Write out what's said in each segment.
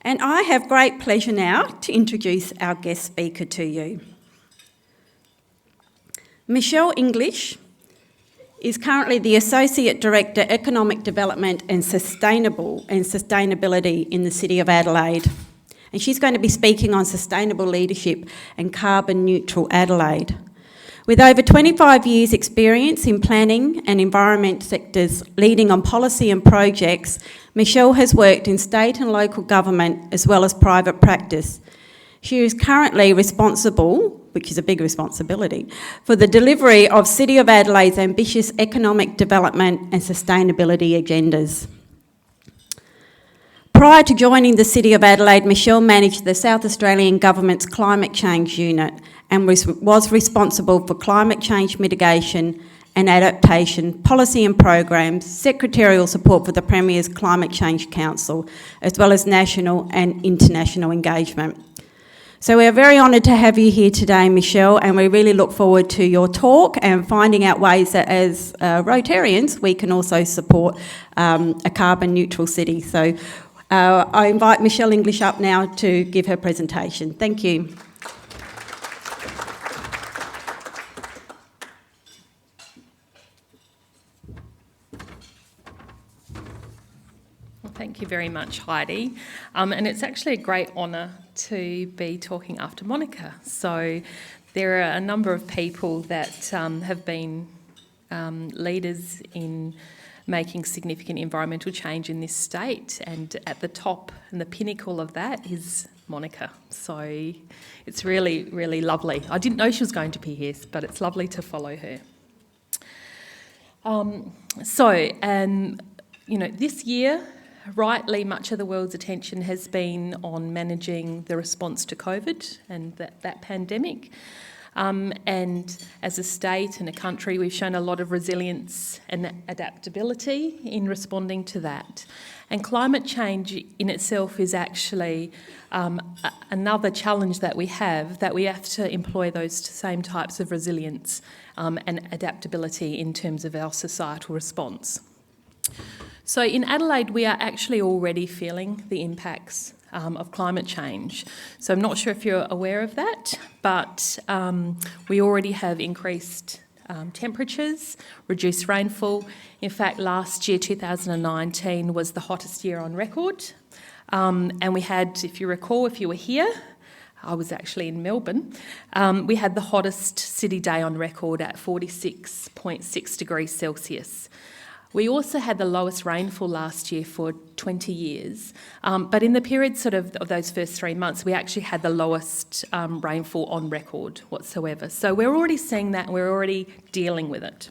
And I have great pleasure now to introduce our guest speaker to you. Michelle English is currently the Associate Director, Economic Development and Sustainability in the City of Adelaide. And she's going to be speaking on sustainable leadership and carbon neutral Adelaide. With over 25 years' experience in planning and environment sectors leading on policy and projects, Michelle has worked in state and local government as well as private practice. She is currently responsible, which is a big responsibility, for the delivery of City of Adelaide's ambitious economic development and sustainability agendas. Prior to joining the City of Adelaide, Michelle managed the South Australian Government's Climate Change Unit and was responsible for climate change mitigation and adaptation, policy and programs, secretarial support for the Premier's Climate Change Council, as well as national and international engagement. So we're very honoured to have you here today, Michelle, and we really look forward to your talk and finding out ways that as Rotarians we can also support a carbon neutral city. So I invite Michelle English up now to give her presentation. Thank you. Thank you very much, Heidi. And it's actually a great honour to be talking after Monica. So there are a number of people that have been leaders in making significant environmental change in this state, and at the top and the pinnacle of that is Monica. So it's really, really lovely. I didn't know she was going to be here, but it's lovely to follow her. This year, rightly, much of the world's attention has been on managing the response to COVID and that pandemic. And as a state and a country, we've shown a lot of resilience and adaptability in responding to that. And climate change in itself is actually another challenge that we have to employ those same types of resilience and adaptability in terms of our societal response. So in Adelaide, we are actually already feeling the impacts of climate change. So I'm not sure if you're aware of that, but we already have increased temperatures, reduced rainfall. In fact, last year, 2019, was the hottest year on record. And we had, if you recall, if you were here, I was actually in Melbourne, we had the hottest city day on record at 46.6 degrees Celsius. We also had the lowest rainfall last year for 20 years, but in the period of those first 3 months, we actually had the lowest rainfall on record whatsoever. So we're already seeing that, and we're already dealing with it.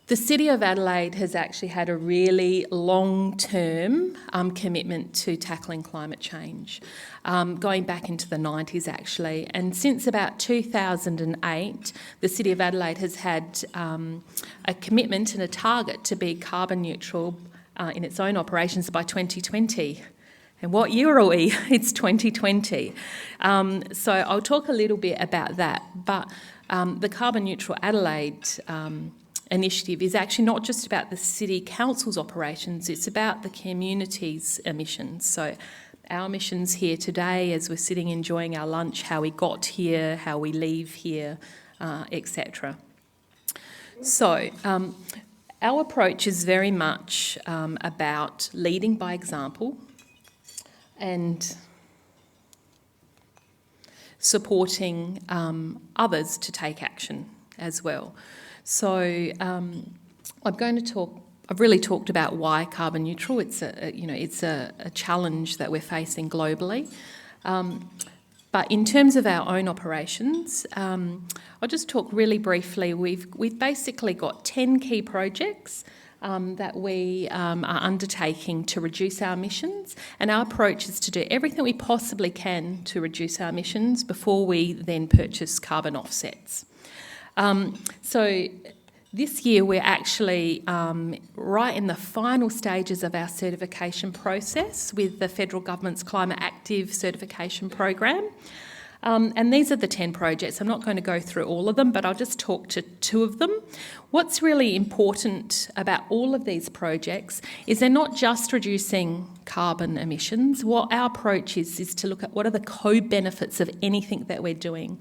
The City of Adelaide has actually had a really long-term commitment to tackling climate change, going back into the 90s actually. And since about 2008, the City of Adelaide has had a commitment and a target to be carbon neutral in its own operations by 2020. And what year are we? It's 2020. So I'll talk a little bit about that. But the Carbon Neutral Adelaide initiative is actually not just about the City Council's operations, it's about the community's emissions. So our emissions here today, as we're sitting enjoying our lunch, how we got here, how we leave here, etc. So our approach is very much about leading by example and supporting others to take action as well. So I've really talked about why carbon neutral. It's a challenge that we're facing globally. But in terms of our own operations, I'll just talk really briefly. We've basically got 10 key projects that we are undertaking to reduce our emissions, and our approach is to do everything we possibly can to reduce our emissions before we then purchase carbon offsets. So this year we're actually right in the final stages of our certification process with the Federal Government's Climate Active certification program. And these are the 10 projects. I'm not going to go through all of them, but I'll just talk to 2 of them. What's really important about all of these projects is they're not just reducing carbon emissions, what our approach is to look at what are the co-benefits of anything that we're doing.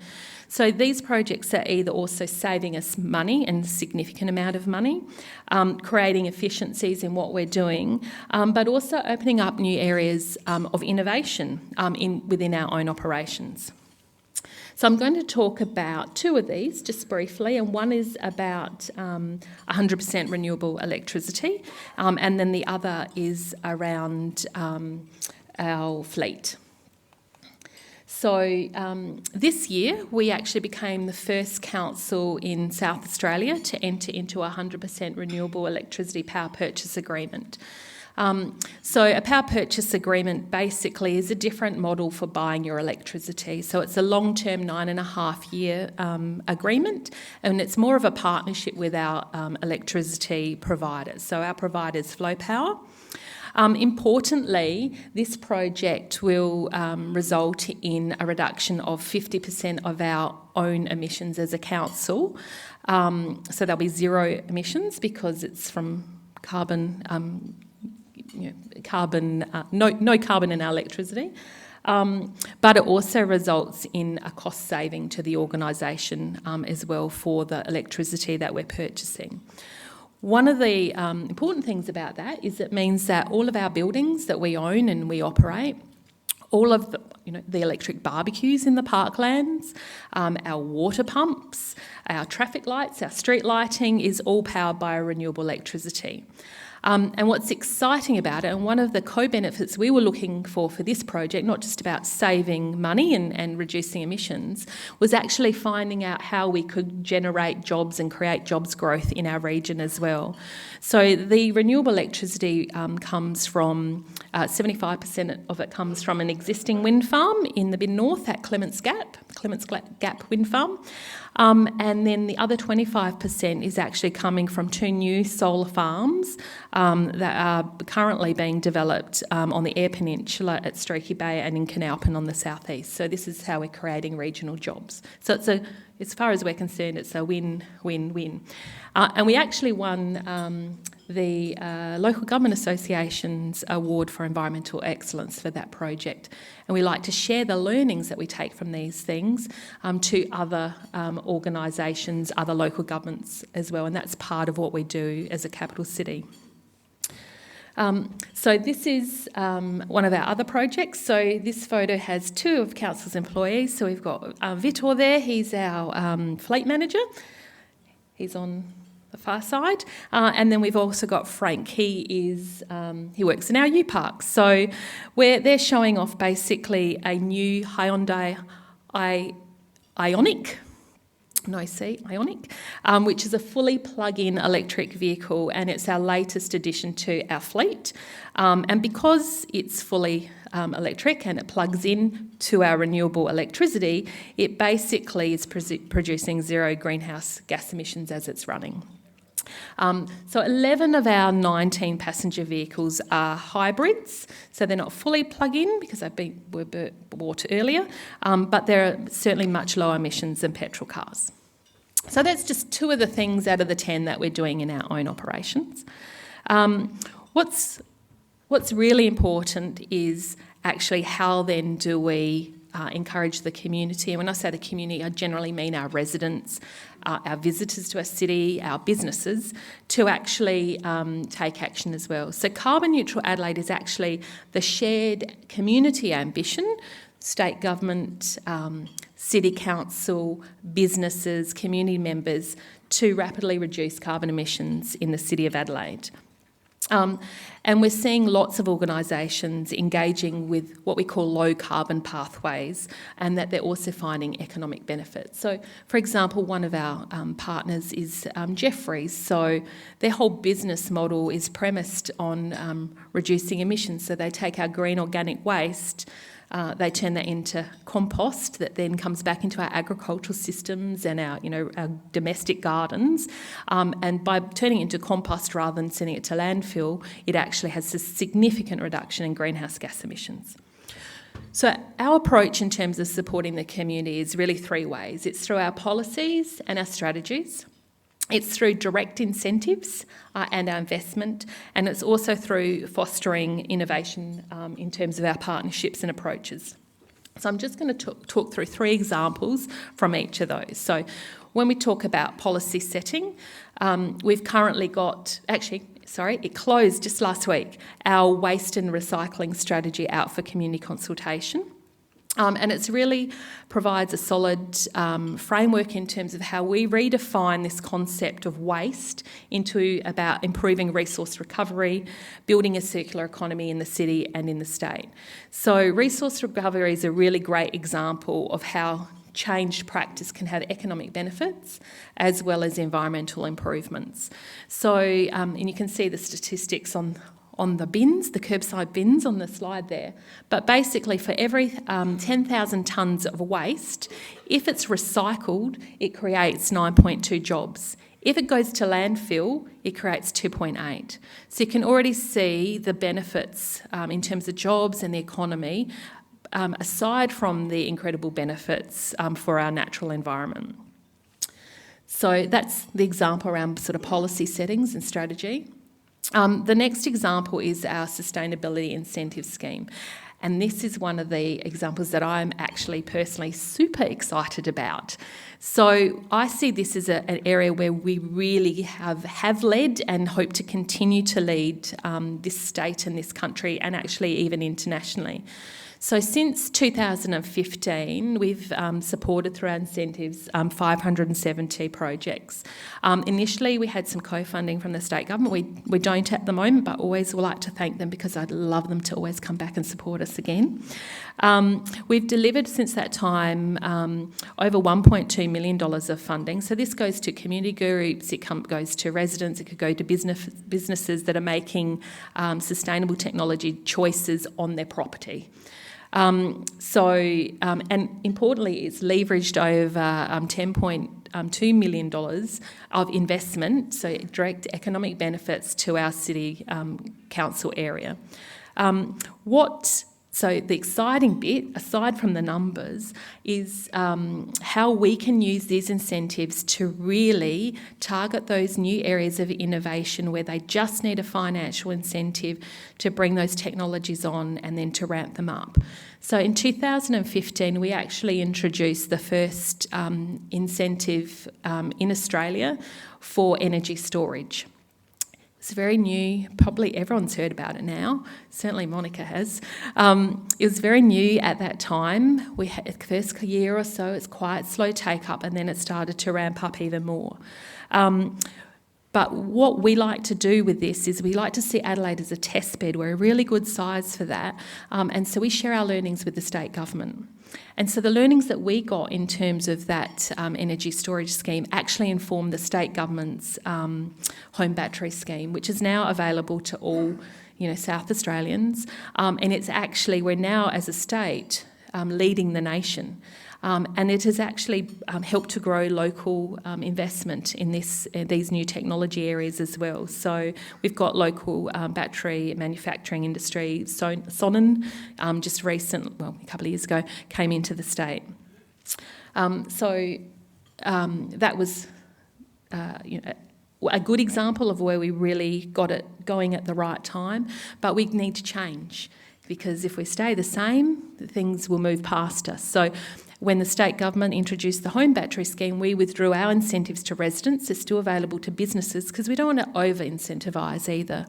So these projects are either also saving us money, and a significant amount of money, creating efficiencies in what we're doing, but also opening up new areas of innovation within our own operations. So I'm going to talk about two of these just briefly, and one is about 100% renewable electricity, and then the other is around our fleet. So this year we actually became the first council in South Australia to enter into a 100% renewable electricity power purchase agreement. So a power purchase agreement basically is a different model for buying your electricity. So it's a long-term 9.5-year agreement, and it's more of a partnership with our electricity providers. So our providers, Flow Power. Importantly, this project will result in a reduction of 50% of our own emissions as a council. So there'll be zero emissions because it's from carbon. No carbon in our electricity, but it also results in a cost saving to the organisation as well for the electricity that we're purchasing. One of the important things about that is it means that all of our buildings that we own and we operate, all of the electric barbecues in the parklands, our water pumps, our traffic lights, our street lighting is all powered by renewable electricity. And what's exciting about it, and one of the co-benefits we were looking for this project, not just about saving money and reducing emissions, was actually finding out how we could generate jobs and create jobs growth in our region as well. So the renewable electricity comes from, 75% of it comes from an existing wind farm in the mid-north at Clements Gap Wind Farm. And then the other 25% is actually coming from 2 new solar farms that are currently being developed on the Eyre Peninsula at Streaky Bay and in Canalpin on the southeast. So this is how we're creating regional jobs. So as far as we're concerned, it's a win-win-win. And we actually won the Local Government Association's Award for Environmental Excellence for that project. And we like to share the learnings that we take from these things to other organisations, other local governments as well, and that's part of what we do as a capital city. So this is one of our other projects. So this photo has 2 of council's employees. So we've got Vitor there, he's our fleet manager. He's on the far side. And then we've also got Frank. He works in our U-Park. So they're showing off basically a new Hyundai Ioniq. Ioniq, which is a fully plug-in electric vehicle, and it's our latest addition to our fleet. And because it's fully electric and it plugs in to our renewable electricity, it basically is producing 0 greenhouse gas emissions as it's running. So 11 of our 19 passenger vehicles are hybrids, so they're not fully plug-in because were bought earlier, but they're certainly much lower emissions than petrol cars. So that's just 2 of the things out of the 10 that we're doing in our own operations. What's really important is actually how then do we encourage the community. And when I say the community, I generally mean our residents, our visitors to our city, our businesses, to actually take action as well. So Carbon Neutral Adelaide is actually the shared community ambition, state government, city council, businesses, community members, to rapidly reduce carbon emissions in the City of Adelaide. And we're seeing lots of organisations engaging with what we call low carbon pathways, and that they're also finding economic benefits. So, for example, one of our partners is Jeffreys. So their whole business model is premised on reducing emissions. So they take our green organic waste, they turn that into compost that then comes back into our agricultural systems and our domestic gardens. And by turning it into compost rather than sending it to landfill, it actually has a significant reduction in greenhouse gas emissions. So our approach in terms of supporting the community is really 3 ways. It's through our policies and our strategies. It's through direct incentives and our investment, and it's also through fostering innovation in terms of our partnerships and approaches. So I'm just going to talk through 3 examples from each of those. So when we talk about policy setting, we've currently got, it closed just last week, our waste and recycling strategy out for community consultation. And it really provides a solid framework in terms of how we redefine this concept of waste into about improving resource recovery, building a circular economy in the city and in the state. So resource recovery is a really great example of how changed practice can have economic benefits as well as environmental improvements. So, and you can see the statistics on the bins, the curbside bins on the slide there. But basically for every 10,000 tonnes of waste, if it's recycled, it creates 9.2 jobs. If it goes to landfill, it creates 2.8. So you can already see the benefits in terms of jobs and the economy, aside from the incredible benefits for our natural environment. So that's the example around sort of policy settings and strategy. The next example is our sustainability incentive scheme. And this is one of the examples that I'm actually personally super excited about. So I see this as an area where we really have led and hope to continue to lead this state and this country, and actually even internationally. So since 2015, we've supported through our incentives 570 projects. Initially, we had some co-funding from the state government. We don't at the moment, but always would like to thank them because I'd love them to always come back and support us again. We've delivered since that time over $1.2 million of funding. So this goes to community groups, it goes to residents, it could go to businesses that are making sustainable technology choices on their property. And importantly, it's leveraged over $10.2 million of investment, so direct economic benefits to our city council area. So the exciting bit, aside from the numbers, is how we can use these incentives to really target those new areas of innovation where they just need a financial incentive to bring those technologies on and then to ramp them up. So in 2015, we actually introduced the first incentive in Australia for energy storage. It's very new, probably everyone's heard about it now, certainly Monica has. It was very new at that time. We had the first year or so, it's quite slow take up, and then it started to ramp up even more. But what we like to do with this is we like to see Adelaide as a test bed. We're a really good size for that. And so we share our learnings with the state government. And so the learnings that we got in terms of that energy storage scheme actually informed the state government's home battery scheme, which is now available to all, South Australians. And it's actually, we're now as a state leading the nation. And it has actually helped to grow local investment in these new technology areas as well. So we've got local battery manufacturing industry. Sonnen, just a couple of years ago, came into the state. That was a good example of where we really got it going at the right time. But we need to change, because if we stay the same, things will move past us. So when the state government introduced the home battery scheme, we withdrew our incentives to residents. They're still available to businesses because we don't want to over-incentivise either.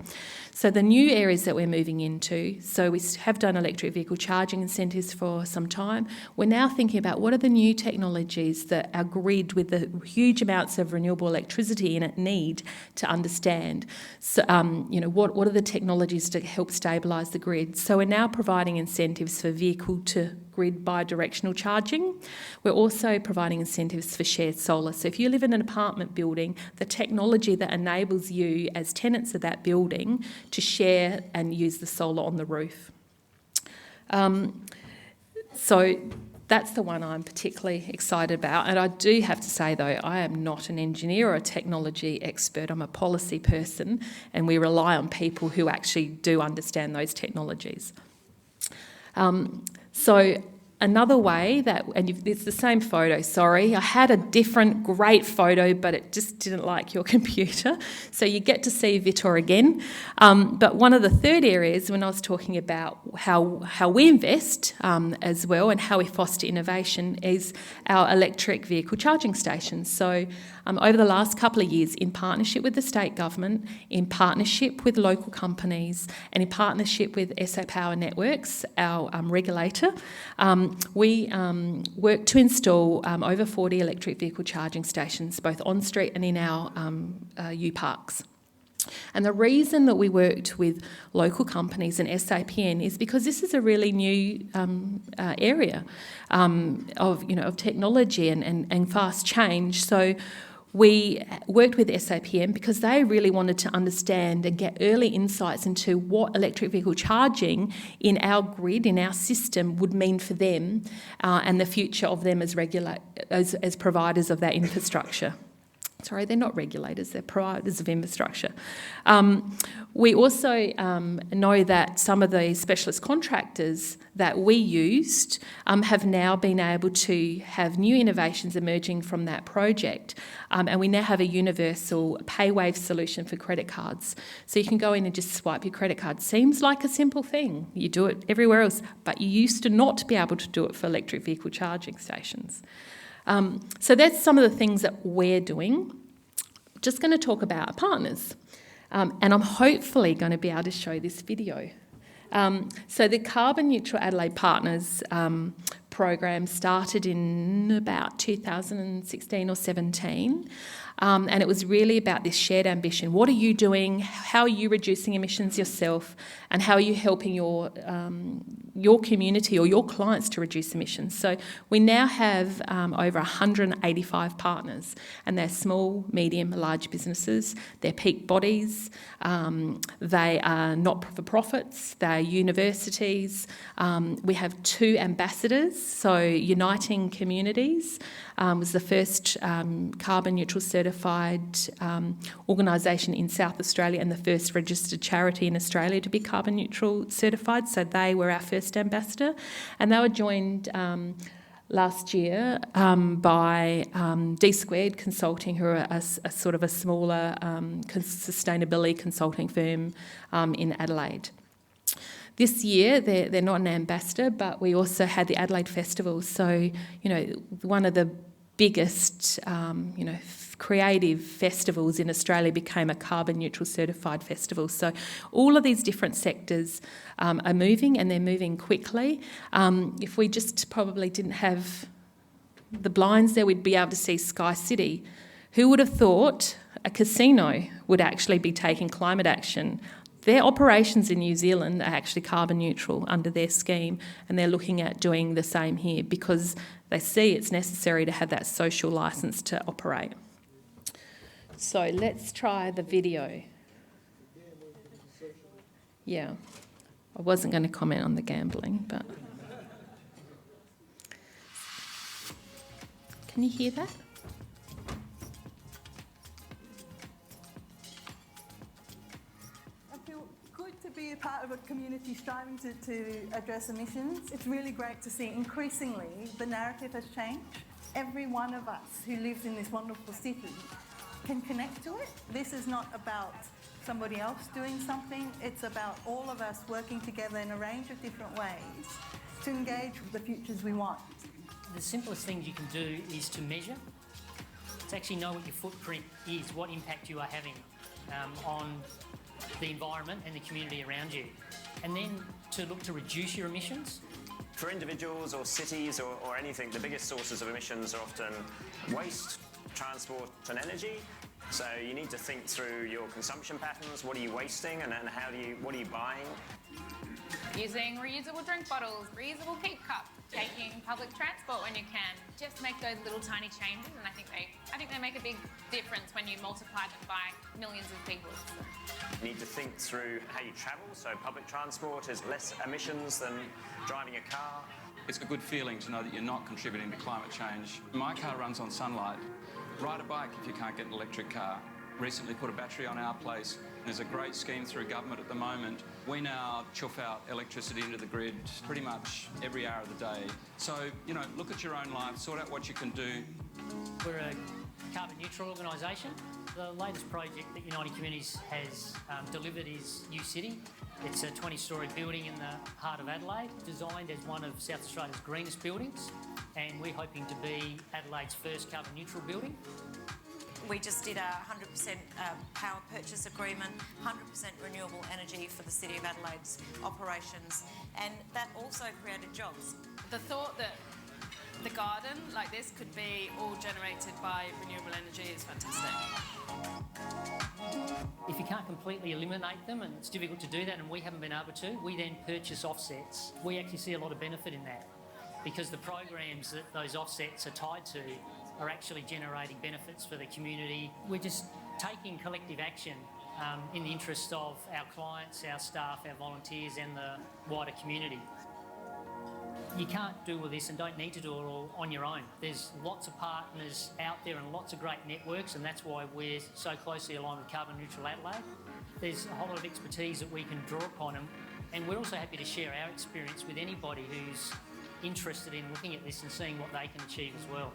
So the new areas that we're moving into, so we have done electric vehicle charging incentives for some time. We're now thinking about what are the new technologies that our grid with the huge amounts of renewable electricity in it need to understand. So, what are the technologies to help stabilise the grid? So we're now providing incentives for vehicle to grid bi-directional charging. We're also providing incentives for shared solar. So if you live in an apartment building, the technology that enables you as tenants of that building to share and use the solar on the roof. So that's the one I'm particularly excited about. And I do have to say, though, I am not an engineer or a technology expert. I'm a policy person, and we rely on people who actually do understand those technologies. So Another way that, and it's the same photo, sorry, I had a different great photo, but it just didn't like your computer. So you get to see Vitor again. But one of the third areas, when I was talking about how we invest as well and how we foster innovation, is our electric vehicle charging stations. So over the last couple of years, in partnership with the state government, in partnership with local companies, and in partnership with SA Power Networks, our regulator, we work to install over 40 electric vehicle charging stations, both on street and in our U parks. And the reason that we worked with local companies and SAPN is because this is a really new area of technology and fast change. So we worked with SAPM because they really wanted to understand and get early insights into what electric vehicle charging in our grid, in our system, would mean for them and the future of them as providers of that infrastructure. Sorry, they're not regulators, they're providers of infrastructure. We also know that some of the specialist contractors that we used have now been able to have new innovations emerging from that project. And we now have a universal pay wave solution for credit cards. So you can go in and just swipe your credit card. Seems like a simple thing. You do it everywhere else, but you used to not be able to do it for electric vehicle charging stations. So that's some of the things that we're doing. Just going to talk about our partners. And I'm hopefully going to be able to show this video. So the Carbon Neutral Adelaide Partners program started in about 2016 or 17. And it was really about this shared ambition. What are you doing? How are you reducing emissions yourself? And how are you helping your community or your clients to reduce emissions? So we now have over 185 partners, and they're small, medium, large businesses. They're peak bodies. They are not-for-profits. They're universities. We have 2 ambassadors, so Uniting Communities was the first carbon neutral certified organisation in South Australia and the first registered charity in Australia to be carbon neutral certified. So they were our first ambassador, and they were joined last year by D Squared Consulting, who are a sort of a smaller sustainability consulting firm in Adelaide. This year, they're not an ambassador, but we also had the Adelaide Festival. So, one of the biggest, creative festivals in Australia became a carbon neutral certified festival. So all of these different sectors are moving, and they're moving quickly. If we just probably didn't have the blinds there, we'd be able to see Sky City. Who would have thought a casino would actually be taking climate action? Their operations in New Zealand are actually carbon neutral under their scheme, and they're looking at doing the same here because they see it's necessary to have that social licence to operate. So let's try the video. Yeah, I wasn't going to comment on the gambling, but... Can you hear that? Be a part of a community striving to address emissions. It's really great to see increasingly the narrative has changed. Every one of us who lives in this wonderful city can connect to it. This is not about somebody else doing something. It's about all of us working together in a range of different ways to engage with the futures we want. The simplest thing you can do is to measure, to actually know what your footprint is, what impact you are having on the environment and the community around you, and then to look to reduce your emissions. For individuals or cities or anything, the biggest sources of emissions are often waste, transport and energy. So you need to think through your consumption patterns. What are you wasting, and what are you buying? Using reusable drink bottles, reusable keep cups, taking public transport when you can. Just make those little tiny changes, and I think they make a big difference when you multiply them by millions of people. You need to think through how you travel. So public transport is less emissions than driving a car. It's a good feeling to know that you're not contributing to climate change. My car runs on sunlight. Ride a bike if you can't get an electric car. recently put a battery on our place. There's a great scheme through government at the moment. We now chuff out electricity into the grid pretty much every hour of the day. So, look at your own life, sort out what you can do. We're a carbon neutral organisation. The latest project that United Communities has delivered is U City. It's a 20-storey building in the heart of Adelaide, designed as one of South Australia's greenest buildings, and we're hoping to be Adelaide's first carbon neutral building. We just did a 100% power purchase agreement, 100% renewable energy for the City of Adelaide's operations, and that also created jobs. The thought that the garden like this could be all generated by renewable energy is fantastic. If you can't completely eliminate them, and it's difficult to do that, and we haven't been able to, we then purchase offsets. We actually see a lot of benefit in that, because the programs that those offsets are tied to are actually generating benefits for the community. We're just taking collective action in the interest of our clients, our staff, our volunteers and the wider community. You can't do all this and don't need to do it all on your own. There's lots of partners out there and lots of great networks, and that's why we're so closely aligned with Carbon Neutral Adelaide. There's a whole lot of expertise that we can draw upon, and we're also happy to share our experience with anybody who's interested in looking at this and seeing what they can achieve as well.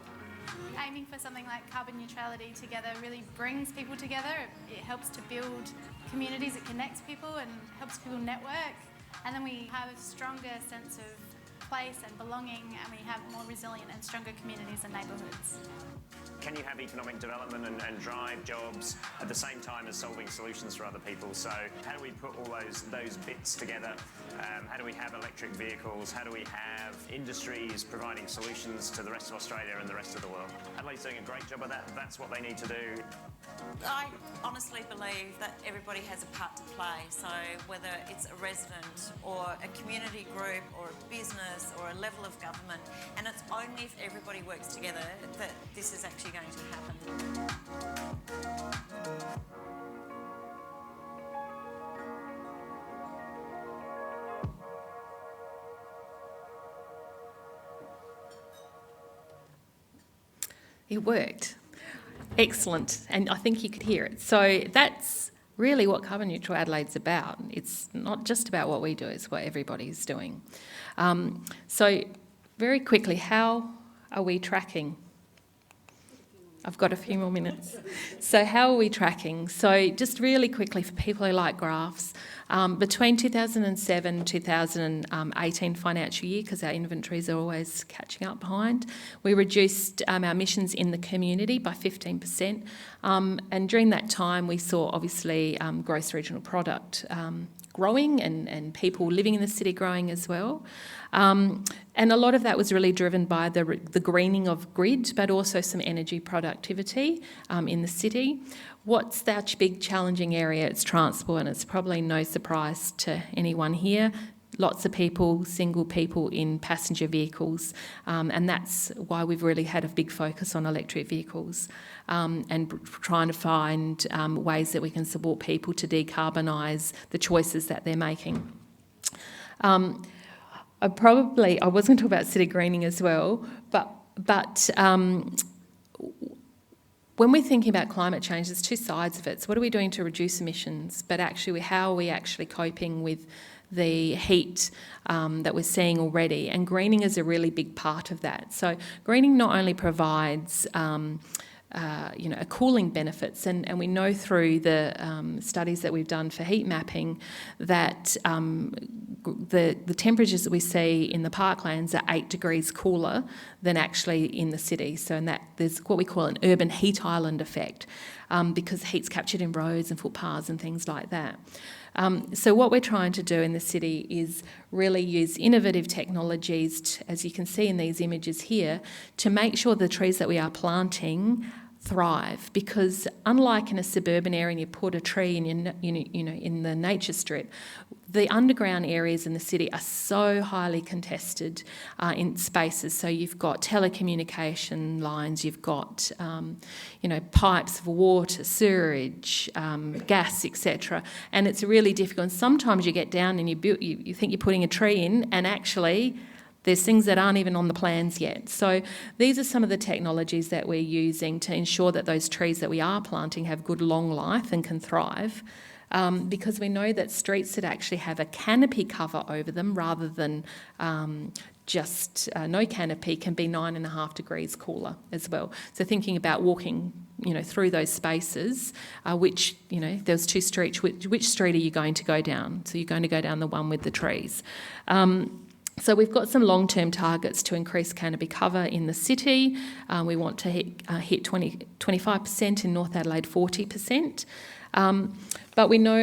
Aiming for something like carbon neutrality together really brings people together. It helps to build communities, it connects people and helps people network, and then we have a stronger sense of place and belonging, and we have more resilient and stronger communities and neighbourhoods. Can you have economic development and drive jobs at the same time as solving solutions for other people? So how do we put all those bits together? How do we have electric vehicles? How do we have industries providing solutions to the rest of Australia and the rest of the world? Adelaide's doing a great job of that. That's what they need to do. I honestly believe that everybody has a part to play, so whether it's a resident or a community group or a business or a level of government, and it's only if everybody works together that this is actually going to happen. It worked. Excellent, and I think you could hear it. So that's really what Carbon Neutral Adelaide's about. It's not just about what we do, it's what everybody's doing. So very quickly, how are we tracking? I've got a few more minutes. So how are we tracking? So just really quickly for people who like graphs, between 2007 and 2018 financial year, because our inventories are always catching up behind, we reduced our emissions in the community by 15%. And during that time, we saw obviously gross regional product growing and people living in the city growing as well. And a lot of that was really driven by the greening of grid, but also some energy productivity in the city. What's that big challenging area? It's transport, and it's probably no surprise to anyone here. Lots of people, single people in passenger vehicles, and that's why we've really had a big focus on electric vehicles and trying to find ways that we can support people to decarbonise the choices that they're making. I was going to talk about city greening as well, but when we're thinking about climate change, there's two sides of it. So what are we doing to reduce emissions? But actually, how are we actually coping with the heat that we're seeing already? And greening is a really big part of that. So greening not only provides a cooling benefits, and we know through the studies that we've done for heat mapping that the temperatures that we see in the parklands are 8 degrees cooler than actually in the city. So in that there's what we call an urban heat island effect, because heat's captured in roads and footpaths and things like that. So what we're trying to do in the city is really use innovative technologies, as you can see in these images here, to make sure the trees that we are planting thrive, because unlike in a suburban area and you put a tree in the nature strip, the underground areas in the city are so highly contested in spaces. So you've got telecommunication lines, you've got pipes of water, sewerage, gas, etc. And it's really difficult. And sometimes you get down and you think you're putting a tree in, and actually There's things that aren't even on the plans yet. So these are some of the technologies that we're using to ensure that those trees that we are planting have good long life and can thrive. Because we know that streets that actually have a canopy cover over them rather than just no canopy can be 9.5 degrees cooler as well. So thinking about walking, through those spaces, which, there's 2 streets, which street are you going to go down? So you're going to go down the one with the trees. So we've got some long-term targets to increase canopy cover in the city. We want to hit 25%, in North Adelaide 40%. But we know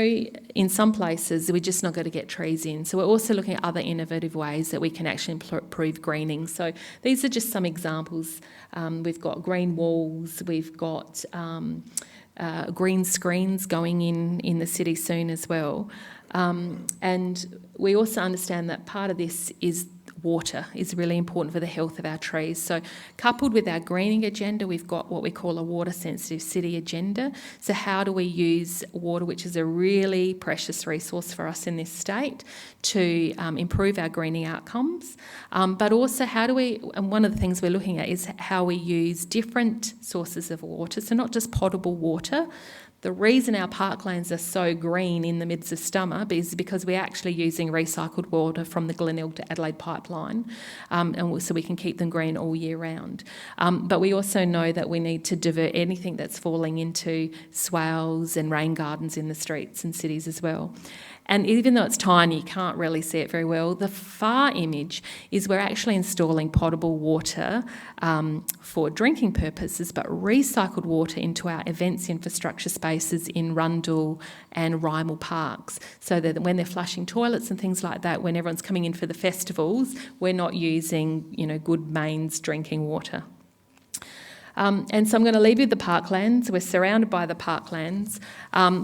in some places we're just not going to get trees in. So we're also looking at other innovative ways that we can actually improve greening. So these are just some examples. We've got green walls, we've got green screens going in the city soon as well. And we also understand that part of this is water is really important for the health of our trees. So coupled with our greening agenda, we've got what we call a water sensitive city agenda. So how do we use water, which is a really precious resource for us in this state, to improve our greening outcomes? But also and one of the things we're looking at is how we use different sources of water. So not just potable water. The reason our parklands are so green in the midst of summer is because we're actually using recycled water from the Glenelg to Adelaide pipeline, and so we can keep them green all year round. But we also know that we need to divert anything that's falling into swales and rain gardens in the streets and cities as well. And even though it's tiny, you can't really see it very well, the far image is we're actually installing potable water for drinking purposes, but recycled water into our events infrastructure spaces in Rundle and Rymal parks, so that when they're flushing toilets and things like that, when everyone's coming in for the festivals, we're not using, good mains drinking water. And so I'm going to leave you with the parklands. We're surrounded by the parklands.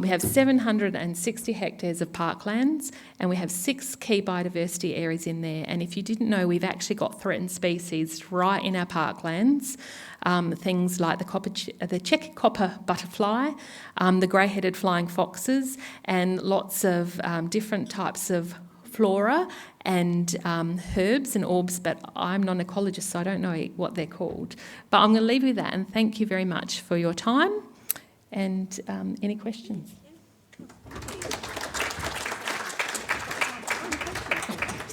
We have 760 hectares of parklands, and we have 6 key biodiversity areas in there. And if you didn't know, we've actually got threatened species right in our parklands. Things like the check copper butterfly, the grey-headed flying foxes, and lots of different types of flora and herbs and orbs, but I'm not an ecologist, so I don't know what they're called. But I'm going to leave you with that, and thank you very much for your time. And any questions?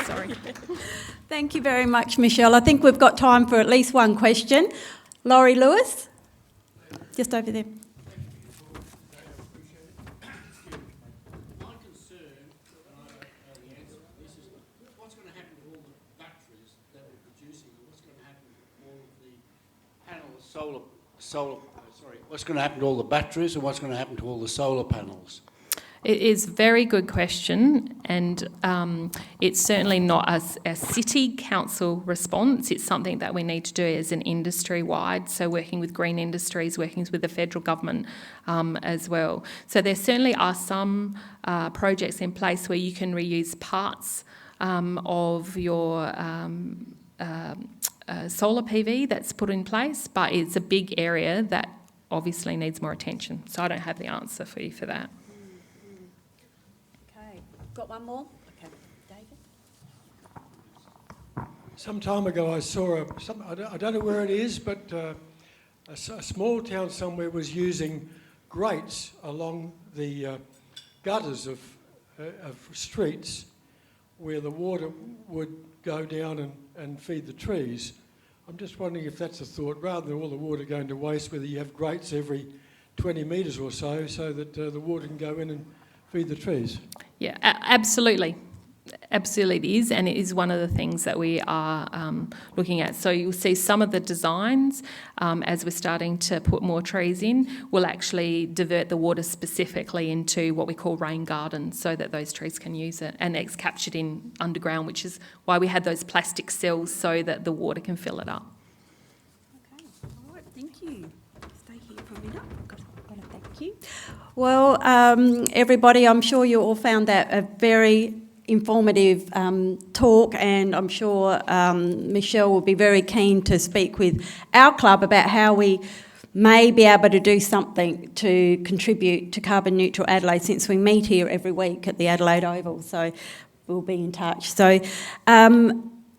Sorry. Thank you very much, Michelle. I think we've got time for at least one question. Laurie Lewis, just over there. What's going to happen to all the batteries and what's going to happen to all the solar panels? It is a very good question, and it's certainly not a city council response. It's something that we need to do as an industry-wide, so working with green industries, working with the federal government as well. So there certainly are some projects in place where you can reuse parts of your solar PV that's put in place, but it's a big area that obviously needs more attention. So I don't have the answer for you for that. Okay, got one more? Okay, David? Some time ago I saw I don't know where it is, but a small town somewhere was using grates along the gutters of streets where the water would go down and feed the trees. I'm just wondering if that's a thought, rather than all the water going to waste, whether you have grates every 20 metres or so that the water can go in and feed the trees. Yeah, absolutely. Absolutely it is, and it is one of the things that we are looking at. So you'll see some of the designs, as we're starting to put more trees in, will actually divert the water specifically into what we call rain gardens so that those trees can use it, and it's captured in underground, which is why we had those plastic cells so that the water can fill it up. Okay, all right, thank you. Stay here for a minute. I've got to thank you. Well, everybody, I'm sure you all found that a very informative talk, and I'm sure Michelle will be very keen to speak with our club about how we may be able to do something to contribute to carbon neutral Adelaide, since we meet here every week at the Adelaide Oval, so we'll be in touch. So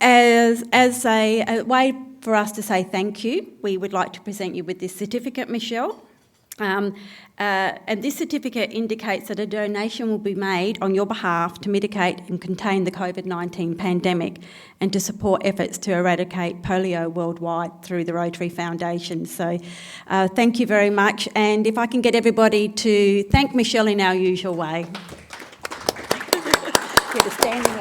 as a way for us to say thank you, we would like to present you with this certificate, Michelle. And this certificate indicates that a donation will be made on your behalf to mitigate and contain the COVID-19 pandemic and to support efforts to eradicate polio worldwide through the Rotary Foundation. So thank you very much. And if I can get everybody to thank Michelle in our usual way. Get a standing